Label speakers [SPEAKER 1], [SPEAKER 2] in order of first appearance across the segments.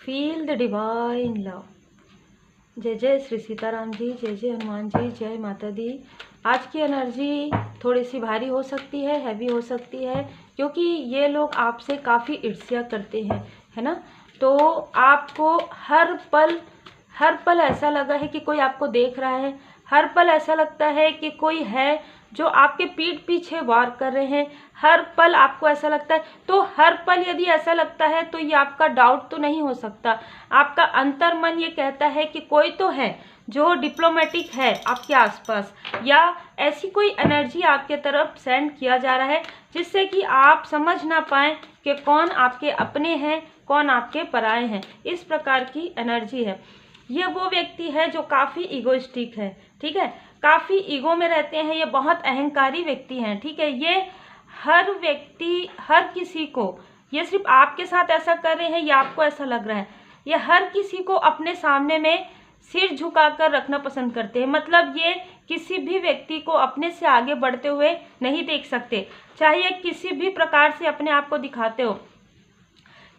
[SPEAKER 1] Feel the divine love. जय जय श्री सीताराम जी, जय जय हनुमान जी, जय माता दी। आज की एनर्जी थोड़ी सी भारी हो सकती है, हैवी हो सकती है, क्योंकि ये लोग आपसे काफ़ी ईर्ष्या करते हैं, है ना। तो आपको हर पल ऐसा लगा है कि कोई आपको देख रहा है, हर पल ऐसा लगता है कि कोई है जो आपके पीठ पीछे वार कर रहे हैं, हर पल आपको ऐसा लगता है। तो हर पल यदि ऐसा लगता है तो ये आपका डाउट तो नहीं हो सकता, आपका अंतर मन ये कहता है कि कोई तो है जो डिप्लोमेटिक है आपके आसपास, या ऐसी कोई एनर्जी आपके तरफ सेंड किया जा रहा है जिससे कि आप समझ ना पाएँ कि कौन आपके अपने हैं, कौन आपके पराए हैं। इस प्रकार की एनर्जी है। ये वो व्यक्ति है जो काफ़ी ईगोइस्टिक है, ठीक है, काफ़ी ईगो में रहते हैं, ये बहुत अहंकारी व्यक्ति हैं, ठीक है। ये हर व्यक्ति, हर किसी को, ये सिर्फ आपके साथ ऐसा कर रहे हैं या आपको ऐसा लग रहा है, ये हर किसी को अपने सामने में सिर झुकाकर रखना पसंद करते हैं। मतलब ये किसी भी व्यक्ति को अपने से आगे बढ़ते हुए नहीं देख सकते, चाहे ये किसी भी प्रकार से अपने आप को दिखाते हो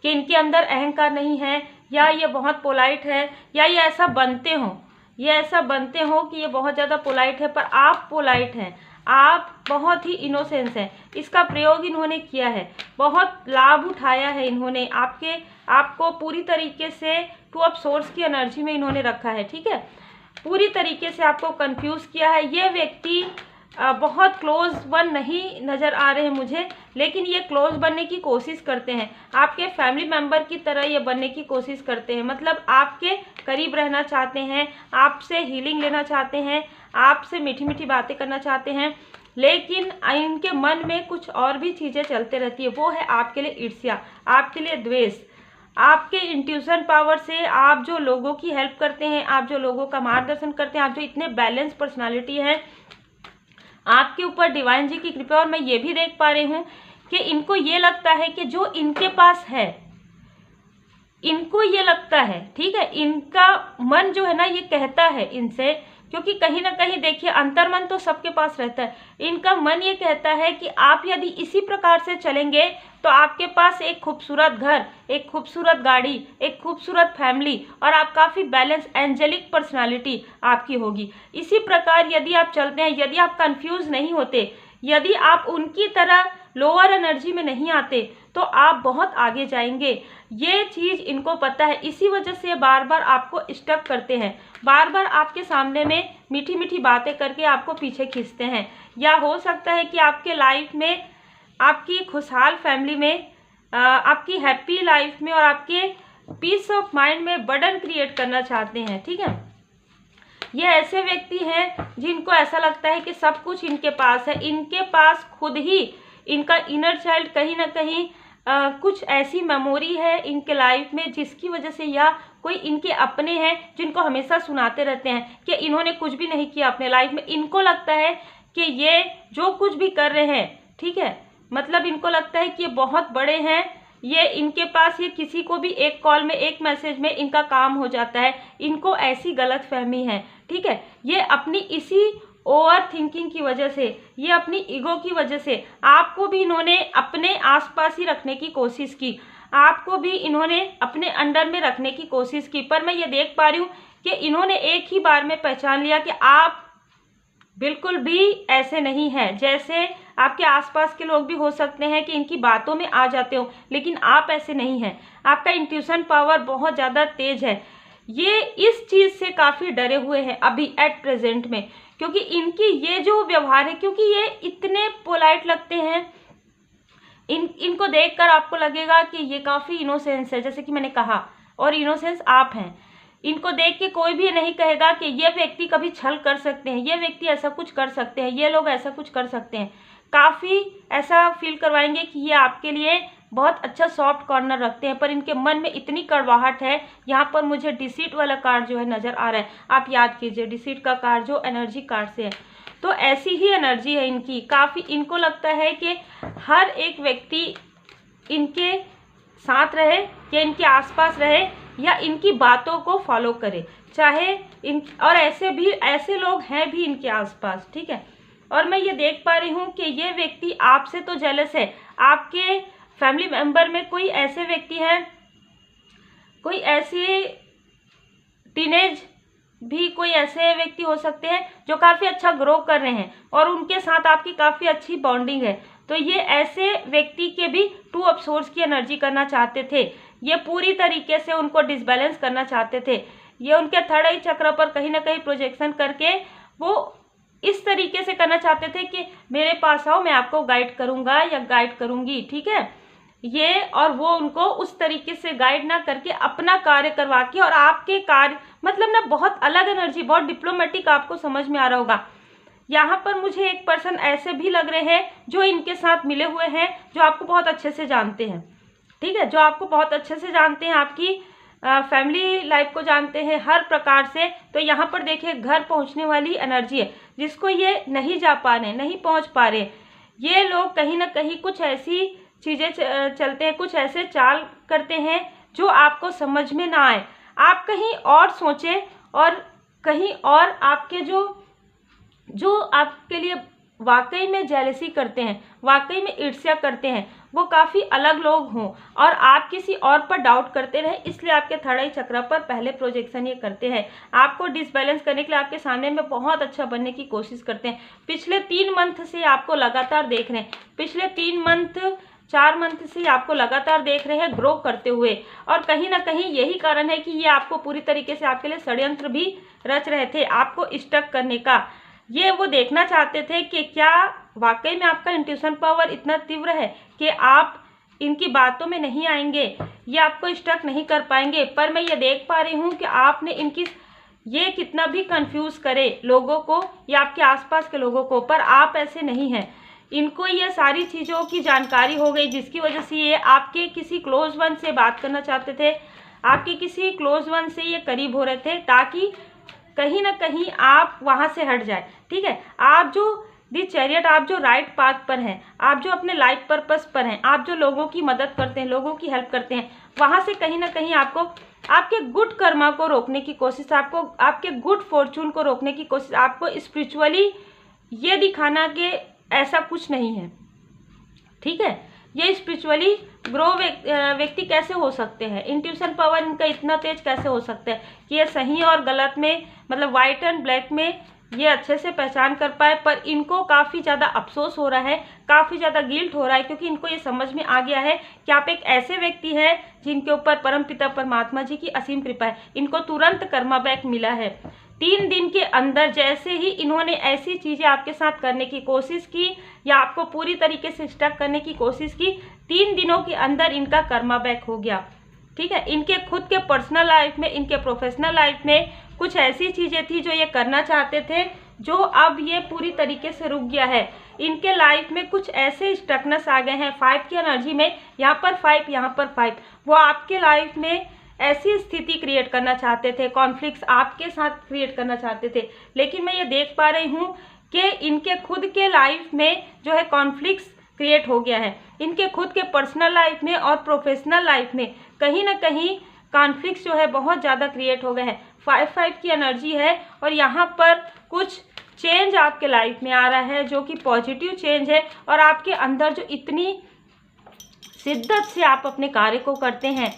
[SPEAKER 1] कि इनके अंदर अहंकार नहीं है, या ये बहुत पोलाइट है, या ये ऐसा बनते हो कि ये बहुत ज़्यादा पोलाइट है, पर आप पोलाइट हैं, आप बहुत ही इनोसेंस हैं। इसका प्रयोग इन्होंने किया है, बहुत लाभ उठाया है इन्होंने, आपको पूरी तरीके से टू ऑफ सोर्स की एनर्जी में इन्होंने रखा है, ठीक है। पूरी तरीके से आपको कंफ्यूज किया है। ये व्यक्ति बहुत क्लोज वन नहीं नज़र आ रहे हैं मुझे, लेकिन ये क्लोज बनने की कोशिश करते हैं, आपके फैमिली मेम्बर की तरह ये बनने की कोशिश करते हैं। मतलब आपके करीब रहना चाहते हैं, आपसे हीलिंग लेना चाहते हैं, आपसे मीठी मीठी बातें करना चाहते हैं, लेकिन इनके मन में कुछ और भी चीज़ें चलते रहती है। वो है आपके लिए ईर्ष्या, आपके लिए द्वेष। आपके इंट्यूशन पावर से आप जो लोगों की हेल्प करते हैं, आप जो लोगों का मार्गदर्शन करते हैं, आप जो इतने बैलेंस पर्सनालिटी हैं, आपके ऊपर डिवाइन जी की कृपा। और मैं ये भी देख पा रही हूँ कि इनको ये लगता है कि जो इनके पास है, इनको ये लगता है, ठीक है, इनका मन जो है ना ये कहता है इनसे, क्योंकि कहीं ना कहीं देखिए अंतर्मन तो सबके पास रहता है, इनका मन ये कहता है कि आप यदि इसी प्रकार से चलेंगे तो आपके पास एक खूबसूरत घर, एक खूबसूरत गाड़ी, एक खूबसूरत फैमिली, और आप काफ़ी बैलेंस एंजेलिक पर्सनालिटी आपकी होगी। इसी प्रकार यदि आप चलते हैं, यदि आप कंफ्यूज नहीं होते, यदि आप उनकी तरह लोअर एनर्जी में नहीं आते, तो आप बहुत आगे जाएंगे। ये चीज़ इनको पता है, इसी वजह से बार बार आपको स्टक करते हैं, बार बार आपके सामने में मीठी मीठी बातें करके आपको पीछे खींचते हैं। या हो सकता है कि आपके लाइफ में, आपकी खुशहाल फैमिली में, आपकी हैप्पी लाइफ में और आपके पीस ऑफ माइंड में बर्डन क्रिएट करना चाहते हैं, ठीक है। ये ऐसे व्यक्ति हैं जिनको ऐसा लगता है कि सब कुछ इनके पास है, इनके पास खुद ही इनका इनर चाइल्ड कहीं ना कहीं कुछ ऐसी मेमोरी है इनके लाइफ में जिसकी वजह से, या कोई इनके अपने हैं जिनको हमेशा सुनाते रहते हैं कि इन्होंने कुछ भी नहीं किया अपने लाइफ में। इनको लगता है कि ये जो कुछ भी कर रहे हैं, ठीक है, मतलब इनको लगता है कि ये बहुत बड़े हैं, ये इनके पास, ये किसी को भी एक कॉल में, एक मैसेज में इनका काम हो जाता है। इनको ऐसी गलत फहमी है, ठीक है। ये अपनी इसी ओवर थिंकिंग की वजह से, ये अपनी ईगो की वजह से, आपको भी इन्होंने अपने आसपास ही रखने की कोशिश की, आपको भी इन्होंने अपने अंडर में रखने की कोशिश की। पर मैं ये देख पा रही हूँ कि इन्होंने एक ही बार में पहचान लिया कि आप बिल्कुल भी ऐसे नहीं हैं। जैसे आपके आसपास के लोग भी हो सकते हैं कि इनकी बातों में आ जाते हो, लेकिन आप ऐसे नहीं हैं। आपका इंट्यूशन पावर बहुत ज़्यादा तेज है। ये इस चीज़ से काफ़ी डरे हुए हैं अभी एट प्रेजेंट में, क्योंकि इनकी ये जो व्यवहार है, क्योंकि ये इतने पोलाइट लगते हैं, इनको देखकर आपको लगेगा कि ये काफ़ी इनोसेंस है, जैसे कि मैंने कहा, और इनोसेंस आप हैं। इनको देख के कोई भी नहीं कहेगा कि ये व्यक्ति कभी छल कर सकते हैं, ये व्यक्ति ऐसा कुछ कर सकते हैं, ये लोग ऐसा कुछ कर सकते हैं। काफ़ी ऐसा फील करवाएंगे कि ये आपके लिए बहुत अच्छा सॉफ्ट कॉर्नर रखते हैं, पर इनके मन में इतनी कड़वाहट है। यहाँ पर मुझे डिसीट वाला कार्ड जो है नज़र आ रहा है, आप याद कीजिए डिसीट का कार्ड जो एनर्जी कार्ड से है, तो ऐसी ही एनर्जी है इनकी। काफ़ी इनको लगता है कि हर एक व्यक्ति इनके साथ रहे, या इनके आसपास रहे, या इनकी बातों को फॉलो करे, चाहे इन, और ऐसे लोग हैं भी इनके आसपास, ठीक है। और मैं ये देख पा रही हूँ कि ये व्यक्ति आपसे तो जेलस है। आपके फैमिली मेंबर में कोई ऐसे व्यक्ति हैं, कोई ऐसी टीनेज भी कोई ऐसे व्यक्ति हो सकते हैं जो काफ़ी अच्छा ग्रो कर रहे हैं और उनके साथ आपकी काफ़ी अच्छी बॉन्डिंग है। तो ये ऐसे व्यक्ति के भी 2 ऑफ सोर्स की एनर्जी करना चाहते थे। ये पूरी तरीके से उनको डिसबैलेंस करना चाहते थे। ये उनके थर्ड आई चक्र पर कहीं ना कहीं प्रोजेक्शन करके वो इस तरीके से करना चाहते थे कि मेरे पास आओ, मैं आपको गाइड करूँगा या गाइड करूँगी, ठीक है। ये और वो उनको उस तरीके से गाइड ना करके अपना कार्य करवा के, और आपके कार्य मतलब ना बहुत अलग एनर्जी, बहुत डिप्लोमेटिक, आपको समझ में आ रहा होगा। यहाँ पर मुझे एक पर्सन ऐसे भी लग रहे हैं जो इनके साथ मिले हुए हैं, जो आपको बहुत अच्छे से जानते हैं, ठीक है, जो आपको बहुत अच्छे से जानते हैं, आपकी फैमिली लाइफ को जानते हैं हर प्रकार से। तो यहाँ पर देखिए घर पहुँचने वाली एनर्जी है, जिसको ये नहीं जा पा रहे, नहीं पहुँच पा रहे, ये लोग कहीं ना कहीं कुछ ऐसी चीज़ें चलते हैं, कुछ ऐसे चाल करते हैं जो आपको समझ में ना आए। आप कहीं और सोचें और कहीं और आपके जो आपके लिए वाकई में जेलसी करते हैं, वाकई में ईर्ष्या करते हैं, वो काफ़ी अलग लोग हों और आप किसी और पर डाउट करते रहें, इसलिए आपके थर्ड आई चक्र पर पहले प्रोजेक्शन ये करते हैं। आपको डिसबैलेंस करने के लिए आपके सामने में बहुत अच्छा बनने की कोशिश करते हैं। पिछले 3 मंथ से आपको लगातार देख रहे हैं, पिछले 4 मंथ से आपको लगातार देख रहे हैं ग्रो करते हुए, और कहीं ना कहीं यही कारण है कि ये आपको पूरी तरीके से आपके लिए षड्यंत्र भी रच रहे थे आपको स्टक करने का। ये वो देखना चाहते थे कि क्या वाकई में आपका इंट्यूशन पावर इतना तीव्र है कि आप इनकी बातों में नहीं आएंगे, ये आपको स्टक नहीं कर पाएंगे। पर मैं ये देख पा रही हूँ कि आपने इनकी ये कितना भी कंफ्यूज करे लोगों को या आपके आसपास के लोगों को, पर आप ऐसे नहीं हैं। इनको ये सारी चीज़ों की जानकारी हो गई, जिसकी वजह से ये आपके किसी क्लोज वन से बात करना चाहते थे, आपके किसी क्लोज वन से ये करीब हो रहे थे, ताकि कहीं ना कहीं आप वहाँ से हट जाए, ठीक है। आप जो दी चैरियट, आप जो राइट पाथ पर हैं, आप जो अपने लाइफ पर्पस पर हैं, आप जो लोगों की मदद करते हैं, लोगों की हेल्प करते हैं, वहाँ से कहीं ना कहीं आपको आपके गुड कर्मा को रोकने की कोशिश, आपको आपके गुड फॉर्चून को रोकने की कोशिश, आपको स्पिरिचुअली ये दिखाना कि ऐसा कुछ नहीं है, ठीक है। ये स्पिरिचुअली ग्रो व्यक्ति कैसे हो सकते हैं, इंट्यूशन पावर इनका इतना तेज कैसे हो सकता है कि ये सही और गलत में, मतलब वाइट एंड ब्लैक में ये अच्छे से पहचान कर पाए। पर इनको काफ़ी ज़्यादा अफसोस हो रहा है, काफ़ी ज़्यादा गिल्ट हो रहा है, क्योंकि इनको ये समझ में आ गया है कि आप एक ऐसे व्यक्ति हैं जिनके ऊपर परमपिता परमात्मा जी की असीम कृपा है। इनको तुरंत कर्मा बैक मिला है। 3 दिन के अंदर जैसे ही इन्होंने ऐसी चीज़ें आपके साथ करने की कोशिश की या आपको पूरी तरीके से स्टक करने की कोशिश की, 3 दिनों के अंदर इनका कर्मा बैक हो गया, ठीक है। इनके खुद के पर्सनल लाइफ में, इनके प्रोफेशनल लाइफ में कुछ ऐसी चीज़ें थी जो ये करना चाहते थे, जो अब ये पूरी तरीके से रुक गया है। इनके लाइफ में कुछ ऐसे स्टकनेस आ गए हैं 5 की एनर्जी में, यहाँ पर 5, यहाँ पर 5। वो आपके लाइफ में ऐसी स्थिति क्रिएट करना चाहते थे, कॉन्फ्लिक्ट्स आपके साथ क्रिएट करना चाहते थे, लेकिन मैं ये देख पा रही हूँ कि इनके खुद के लाइफ में जो है कॉन्फ्लिक्ट्स क्रिएट हो गया है। इनके खुद के पर्सनल लाइफ में और प्रोफेशनल लाइफ में कहीं ना कहीं कॉन्फ्लिक्ट्स जो है बहुत ज़्यादा क्रिएट हो गए हैं। 5 की एनर्जी है और यहाँ पर कुछ चेंज आपके लाइफ में आ रहा है जो कि पॉजिटिव चेंज है, और आपके अंदर जो इतनी शिद्दत से आप अपने कार्य को करते हैं,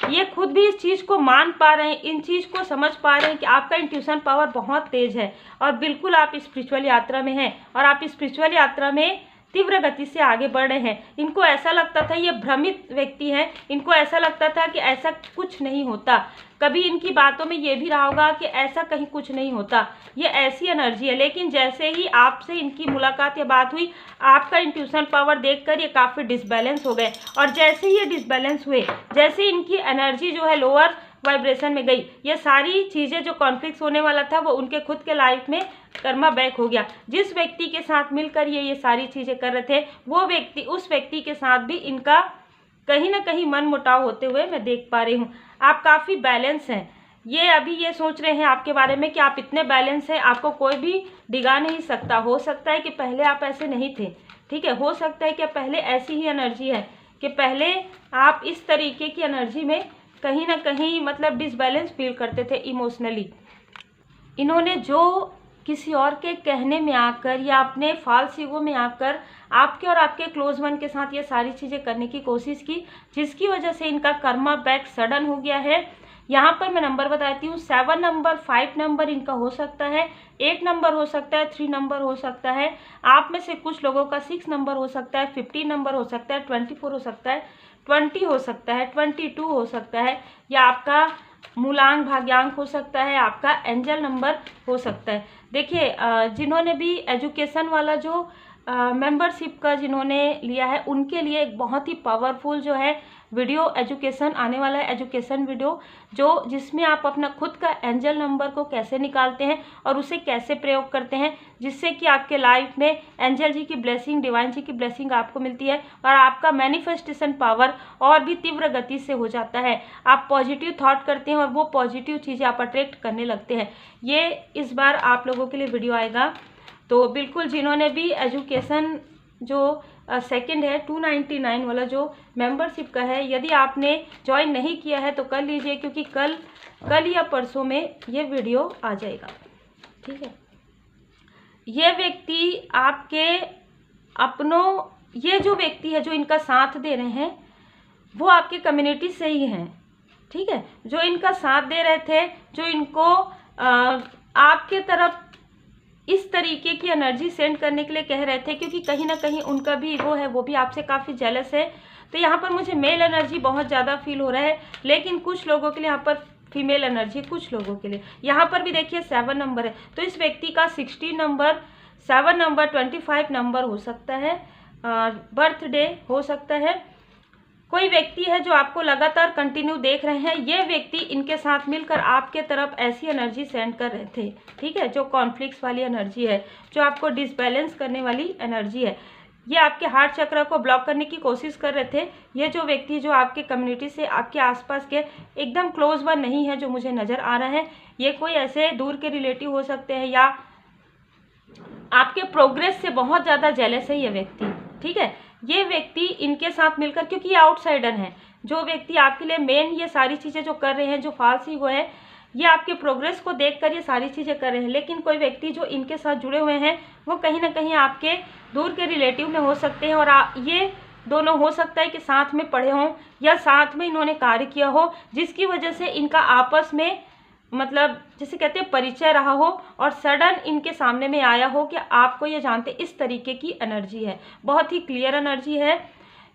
[SPEAKER 1] ये खुद भी इस चीज़ को मान पा रहे हैं, इन चीज़ को समझ पा रहे हैं कि आपका इंट्यूशन पावर बहुत तेज है और बिल्कुल आप स्पिरिचुअल यात्रा में हैं और आप स्पिरिचुअल यात्रा में तीव्र गति से आगे बढ़ रहे हैं। इनको ऐसा लगता था, ये भ्रमित व्यक्ति हैं, इनको ऐसा लगता था कि ऐसा कुछ नहीं होता। कभी इनकी बातों में ये भी रहा होगा कि ऐसा कहीं कुछ नहीं होता, ये ऐसी एनर्जी है। लेकिन जैसे ही आपसे इनकी मुलाकात या बात हुई, आपका इंट्यूशन पावर देखकर ये काफ़ी डिसबैलेंस हो गए, और जैसे ही ये डिसबैलेंस हुए, जैसे इनकी एनर्जी जो है लोअर वाइब्रेशन में गई, ये सारी चीज़ें जो कॉन्फ्लिक्ट होने वाला था वो उनके खुद के लाइफ में कर्मा बैक हो गया। जिस व्यक्ति के साथ मिलकर ये सारी चीज़ें कर रहे थे, वो व्यक्ति, उस व्यक्ति के साथ भी इनका कहीं ना कहीं मन मुटाव होते हुए मैं देख पा रही हूँ। आप काफ़ी बैलेंस हैं। ये अभी ये सोच रहे हैं आपके बारे में कि आप इतने बैलेंस हैं, आपको कोई भी डिगा नहीं सकता। हो सकता है कि पहले आप ऐसे नहीं थे, ठीक है। हो सकता है कि पहले ऐसी ही एनर्जी है कि पहले आप इस तरीके की एनर्जी में कहीं ना कहीं मतलब डिसबैलेंस फील करते थे इमोशनली। इन्होंने जो किसी और के कहने में आकर या अपने फाल्स ईगो में आकर आपके और आपके क्लोज वन के साथ ये सारी चीज़ें करने की कोशिश की, जिसकी वजह से इनका कर्मा बैक सडन हो गया है। यहाँ पर मैं नंबर बताती हूँ, 7 नंबर, 5 नंबर इनका हो सकता है, 8 नंबर हो सकता है, 3 नंबर हो सकता है। आप में से कुछ लोगों का 6 नंबर हो सकता है, 15 नंबर हो सकता है, 24 हो सकता है, 20 हो सकता है, 22 हो सकता है, या आपका मूलांक भाग्यांक हो सकता है, आपका एंजल नंबर हो सकता है। देखिए जिन्होंने भी एजुकेशन वाला जो मेंबरशिप का जिन्होंने लिया है उनके लिए एक बहुत ही पावरफुल जो है वीडियो एजुकेशन आने वाला है, एजुकेशन वीडियो जो जिसमें आप अपना खुद का एंजल नंबर को कैसे निकालते हैं और उसे कैसे प्रयोग करते हैं, जिससे कि आपके लाइफ में एंजल जी की ब्लेसिंग, डिवाइन जी की ब्लेसिंग आपको मिलती है और आपका मैनिफेस्टेशन पावर और भी तीव्र गति से हो जाता है। आप पॉजिटिव थॉट करते हैं और वो पॉजिटिव चीज़ें आप अट्रैक्ट करने लगते हैं। ये इस बार आप लोगों के लिए वीडियो आएगा, तो बिल्कुल जिन्होंने भी एजुकेशन जो सेकंड है 299 वाला जो मेंबरशिप का है, यदि आपने ज्वाइन नहीं किया है तो कर लीजिए, क्योंकि कल या परसों में ये वीडियो आ जाएगा। ठीक है, ये व्यक्ति आपके अपनों, ये जो व्यक्ति है जो इनका साथ दे रहे हैं वो आपके कम्युनिटी से ही हैं। ठीक है, जो इनका साथ दे रहे थे, जो इनको आपके तरफ इस तरीके की एनर्जी सेंड करने के लिए कह रहे थे, क्योंकि कहीं ना कहीं उनका भी ईगो है, वो भी आपसे काफ़ी जेलस है। तो यहाँ पर मुझे मेल एनर्जी बहुत ज़्यादा फील हो रहा है, लेकिन कुछ लोगों के लिए यहाँ पर फीमेल एनर्जी, कुछ लोगों के लिए। यहाँ पर भी देखिए 7 नंबर है, तो इस व्यक्ति का 16 नंबर, 7 नंबर, 25 नंबर हो सकता है, बर्थडे हो सकता है। कोई व्यक्ति है जो आपको लगातार कंटिन्यू देख रहे हैं, ये व्यक्ति इनके साथ मिलकर आपके तरफ ऐसी एनर्जी सेंड कर रहे थे। ठीक है, जो कॉन्फ्लिक्ट्स वाली एनर्जी है, जो आपको डिसबैलेंस करने वाली एनर्जी है, ये आपके हार्ट चक्र को ब्लॉक करने की कोशिश कर रहे थे। ये जो व्यक्ति जो आपके कम्युनिटी से, आपके आसपास के एकदम क्लोज वन नहीं है जो मुझे नज़र आ रहा है, ये कोई ऐसे दूर के रिलेटिव हो सकते हैं या आपके प्रोग्रेस से बहुत ज़्यादा जेलस है ये व्यक्ति। ठीक है, ये व्यक्ति इनके साथ मिलकर, क्योंकि ये आउटसाइडर हैं, जो व्यक्ति आपके लिए मेन ये सारी चीज़ें जो कर रहे हैं, जो फाल्स ईगो है, ये आपके प्रोग्रेस को देखकर ये सारी चीज़ें कर रहे हैं। लेकिन कोई व्यक्ति जो इनके साथ जुड़े हुए हैं वो कहीं ना कहीं आपके दूर के रिलेटिव में हो सकते हैं, और ये दोनों हो सकता है कि साथ में पढ़े हों या साथ में इन्होंने कार्य किया हो, जिसकी वजह से इनका आपस में मतलब जिसे कहते हैं परिचय रहा हो, और सडन इनके सामने में आया हो कि आपको ये जानते, इस तरीके की एनर्जी है, बहुत ही क्लियर एनर्जी है।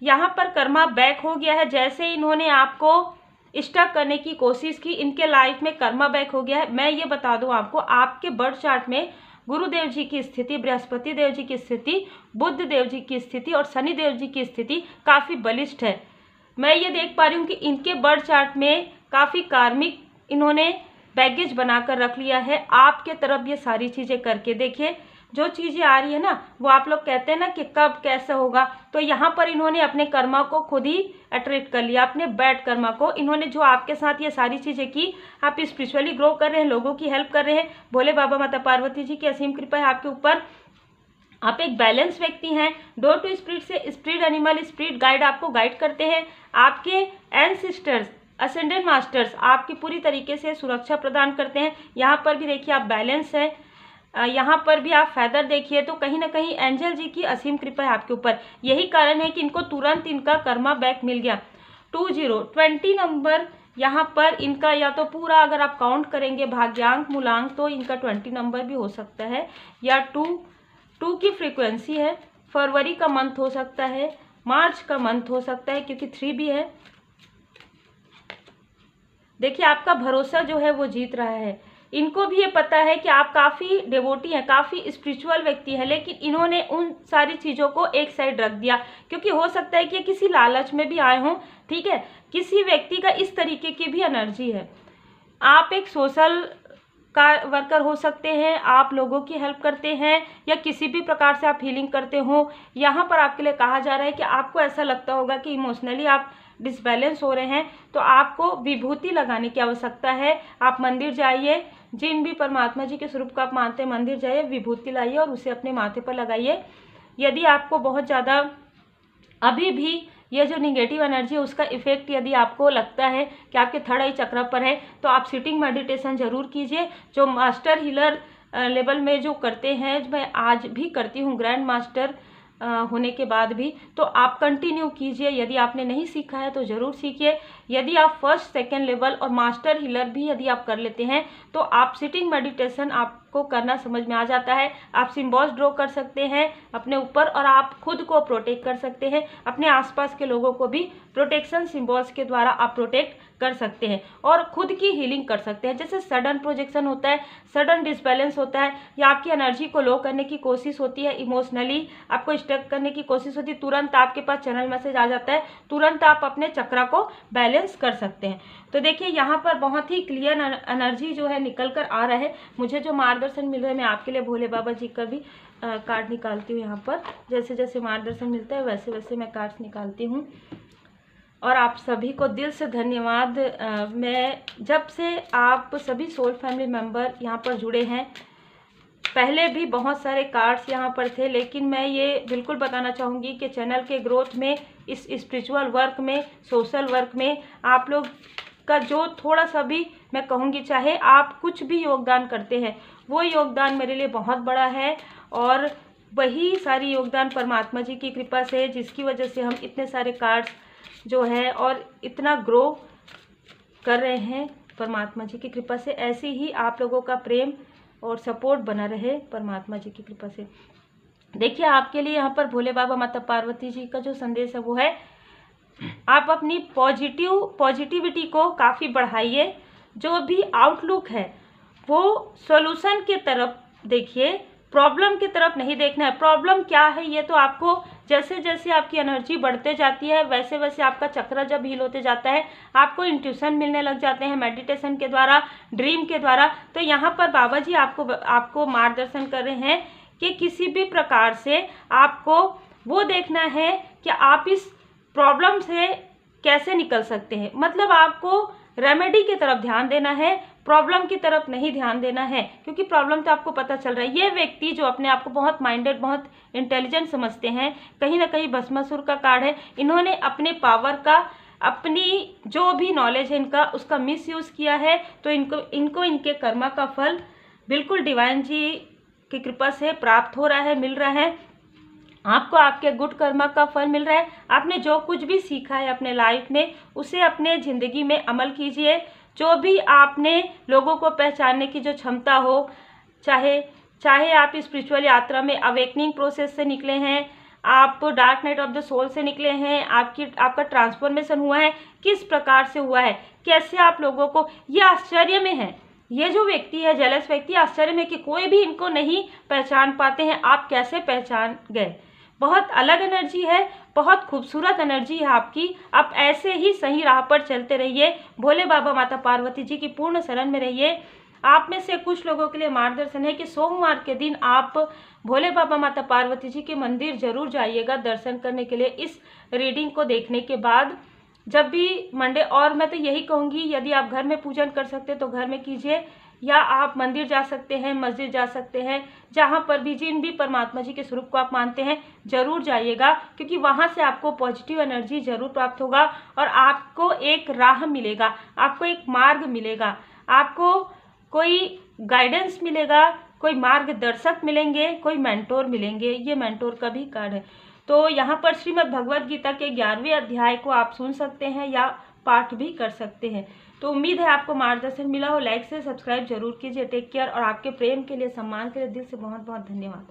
[SPEAKER 1] यहाँ पर कर्मा बैक हो गया है, जैसे इन्होंने आपको स्टक करने की कोशिश की, इनके लाइफ में कर्मा बैक हो गया है। मैं ये बता दूं आपको, आपके बर्थ चार्ट में गुरुदेव जी की स्थिति, बृहस्पति देव जी की स्थिति, बुध देव जी की स्थिति और शनि देव जी की स्थिति काफ़ी बलिष्ठ है। मैं ये देख पा रही हूँ कि इनके बर्थ चार्ट में काफ़ी कार्मिक इन्होंने बैगेज बनाकर रख लिया है आपके तरफ। ये सारी चीज़ें करके देखिए, जो चीज़ें आ रही है ना, वो आप लोग कहते हैं ना कि कब कैसे होगा, तो यहाँ पर इन्होंने अपने कर्मा को खुद ही अट्रैक्ट कर लिया, अपने बैड कर्मा को। इन्होंने जो आपके साथ ये सारी चीज़ें की, आप स्पिरिचुअली ग्रो कर रहे हैं, लोगों की हेल्प कर रहे हैं, भोले बाबा माता पार्वती जी की असीम कृपा है आपके ऊपर। आप एक बैलेंस व्यक्ति हैं, डोर टू स्पिरिट से स्पिरिट एनिमल, स्पिरिट गाइड आपको गाइड करते हैं, आपके एंसेस्टर्स, असेंडेंट मास्टर्स आपकी पूरी तरीके से सुरक्षा प्रदान करते हैं। यहाँ पर भी देखिए आप बैलेंस है, यहाँ पर भी आप फेदर देखिए, तो कहीं ना कहीं एंजल जी की असीम कृपा है आपके ऊपर। यही कारण है कि इनको तुरंत इनका कर्मा बैक मिल गया। 20 नंबर यहाँ पर इनका, या तो पूरा अगर आप काउंट करेंगे भाग्यांक मूलांक, तो इनका 20 नंबर भी हो सकता है, या 2 की फ्रीक्वेंसी है। फरवरी का मंथ हो सकता है, मार्च का मंथ हो सकता है, क्योंकि 3 भी है। देखिए आपका भरोसा जो है वो जीत रहा है। इनको भी ये पता है कि आप काफ़ी डिवोटी हैं, काफ़ी स्पिरिचुअल व्यक्ति हैं, लेकिन इन्होंने उन सारी चीज़ों को एक साइड रख दिया, क्योंकि हो सकता है कि किसी लालच में भी आए हों। ठीक है, किसी व्यक्ति का इस तरीके की भी एनर्जी है। आप एक सोशल का वर्कर हो सकते हैं, आप लोगों की हेल्प करते हैं, या किसी भी प्रकार से आप हीलिंग करते हो। यहाँ पर आपके लिए कहा जा रहा है कि आपको ऐसा लगता होगा कि इमोशनली आप डिसबैलेंस हो रहे हैं, तो आपको विभूति लगाने की आवश्यकता है। आप मंदिर जाइए, जिन भी परमात्मा जी के स्वरूप को आप मानते हैं, मंदिर जाइए, विभूति लाइए और उसे अपने माथे पर लगाइए। यदि आपको बहुत ज़्यादा अभी भी ये जो निगेटिव एनर्जी है उसका इफेक्ट यदि आपको लगता है कि आपके थर्ड आई चक्र पर है, तो आप सिटिंग मेडिटेशन ज़रूर कीजिए। जो मास्टर हीलर लेवल में जो करते हैं, मैं आज भी करती हूँ, ग्रैंड मास्टर होने के बाद भी, तो आप कंटिन्यू कीजिए। यदि आपने नहीं सीखा है तो ज़रूर सीखिए। यदि आप फर्स्ट सेकेंड लेवल और मास्टर हीलर भी यदि आप कर लेते हैं तो आप सिटिंग मेडिटेशन आपको करना समझ में आ जाता है। आप सिम्बॉल्स ड्रॉ कर सकते हैं अपने ऊपर और आप खुद को प्रोटेक्ट कर सकते हैं। अपने आसपास के लोगों को भी प्रोटेक्शन सिम्बॉल्स के द्वारा आप प्रोटेक्ट कर सकते हैं और खुद की हीलिंग कर सकते हैं। जैसे सडन प्रोजेक्शन होता है, सडन डिसबैलेंस होता है या आपकी एनर्जी को लो करने की कोशिश होती है, इमोशनली आपको स्टक करने की कोशिश होती है, तुरंत आपके पास चैनल मैसेज आ जाता है, तुरंत आप अपने चक्रा को बैलेंस कर सकते हैं। तो देखिए यहाँ पर बहुत ही क्लियर एनर्जी जो है निकल कर आ रहा है। मुझे जो मार्गदर्शन मिल रहा है, मैं आपके लिए भोले बाबा जी का भी कार्ड निकालती हूँ। यहाँ पर जैसे जैसे मार्गदर्शन मिलता है वैसे वैसे मैं कार्ड्स निकालती हूँ। और आप सभी को दिल से धन्यवाद। मैं जब से आप सभी सोल फैमिली मेंबर यहाँ पर जुड़े हैं, पहले भी बहुत सारे कार्ड्स यहाँ पर थे, लेकिन मैं ये बिल्कुल बताना चाहूँगी कि चैनल के ग्रोथ में, इस स्पिरिचुअल वर्क में, सोशल वर्क में आप लोग का जो थोड़ा सा भी मैं कहूँगी, चाहे आप कुछ भी योगदान करते हैं, वो योगदान मेरे लिए बहुत बड़ा है। और वही सारी योगदान परमात्मा जी की कृपा से, जिसकी वजह से हम इतने सारे कार्ड्स जो है और इतना ग्रो कर रहे हैं परमात्मा जी की कृपा से। ऐसे ही आप लोगों का प्रेम और सपोर्ट बना रहे परमात्मा जी की कृपा से। देखिए आपके लिए यहाँ पर भोले बाबा माता पार्वती जी का जो संदेश है वो है, आप अपनी पॉजिटिविटी को काफ़ी बढ़ाइए। जो भी आउटलुक है वो सॉल्यूशन की तरफ देखिए, प्रॉब्लम की तरफ नहीं देखना है। प्रॉब्लम क्या है ये तो आपको जैसे जैसे आपकी एनर्जी बढ़ते जाती है वैसे वैसे आपका चक्र जब हील होते जाता है, आपको इंट्यूशन मिलने लग जाते हैं मेडिटेशन के द्वारा, ड्रीम के द्वारा। तो यहाँ पर बाबा जी आपको मार्गदर्शन कर रहे हैं कि किसी भी प्रकार से आपको वो देखना है कि आप इस प्रॉब्लम से कैसे निकल सकते हैं। मतलब आपको रेमेडी की तरफ ध्यान देना है, प्रॉब्लम की तरफ नहीं ध्यान देना है, क्योंकि प्रॉब्लम तो आपको पता चल रहा है। ये व्यक्ति जो अपने आप को बहुत माइंडेड, बहुत इंटेलिजेंट समझते हैं, कहीं ना कहीं भस्मासुर का कार्ड है। इन्होंने अपने पावर का, अपनी जो भी नॉलेज है इनका, उसका मिसयूज़ किया है। तो इनको इनके कर्मा का फल बिल्कुल डिवाइन जी की कृपा से प्राप्त हो रहा है, मिल रहा है। आपको आपके गुड कर्मा का फल मिल रहा है। आपने जो कुछ भी सीखा है अपने लाइफ में, उसे अपने ज़िंदगी में अमल कीजिए। जो भी आपने लोगों को पहचानने की जो क्षमता हो, चाहे आप स्पिरिचुअल यात्रा में अवेकनिंग प्रोसेस से निकले हैं, आप dark night of the soul से निकले हैं, आपका ट्रांसफॉर्मेशन हुआ है, किस प्रकार से हुआ है, कैसे आप लोगों को, ये आश्चर्य में है। ये जो व्यक्ति है, जेलस व्यक्ति, आश्चर्य में कि कोई भी इनको नहीं पहचान पाते हैं। आप कैसे पहचान गए? बहुत अलग एनर्जी है, बहुत खूबसूरत एनर्जी है आपकी। आप ऐसे ही सही राह पर चलते रहिए, भोले बाबा माता पार्वती जी की पूर्ण शरण में रहिए। आप में से कुछ लोगों के लिए मार्गदर्शन है कि सोमवार के दिन आप भोले बाबा माता पार्वती जी के मंदिर जरूर जाइएगा दर्शन करने के लिए, इस रीडिंग को देखने के बाद। जब भी मंडे, और मैं तो यही कहूँगी, यदि आप घर में पूजन कर सकते हैं तो घर में कीजिए, या आप मंदिर जा सकते हैं, मस्जिद जा सकते हैं, जहाँ पर भी जिन भी परमात्मा जी के स्वरूप को आप मानते हैं जरूर जाइएगा, क्योंकि वहाँ से आपको पॉजिटिव एनर्जी जरूर प्राप्त होगा और आपको एक राह मिलेगा, आपको एक मार्ग मिलेगा, आपको कोई गाइडेंस मिलेगा, कोई मार्गदर्शक मिलेंगे, कोई मेंटोर मिलेंगे। ये मेंटोर का भी कार्ड है। तो यहाँ पर श्रीमद् भगवद गीता के 11वें अध्याय को आप सुन सकते हैं या पाठ भी कर सकते हैं। तो उम्मीद है आपको मार्गदर्शन मिला हो। लाइक से सब्सक्राइब जरूर कीजिए। Take care. और आपके प्रेम के लिए, सम्मान के लिए दिल से बहुत बहुत धन्यवाद।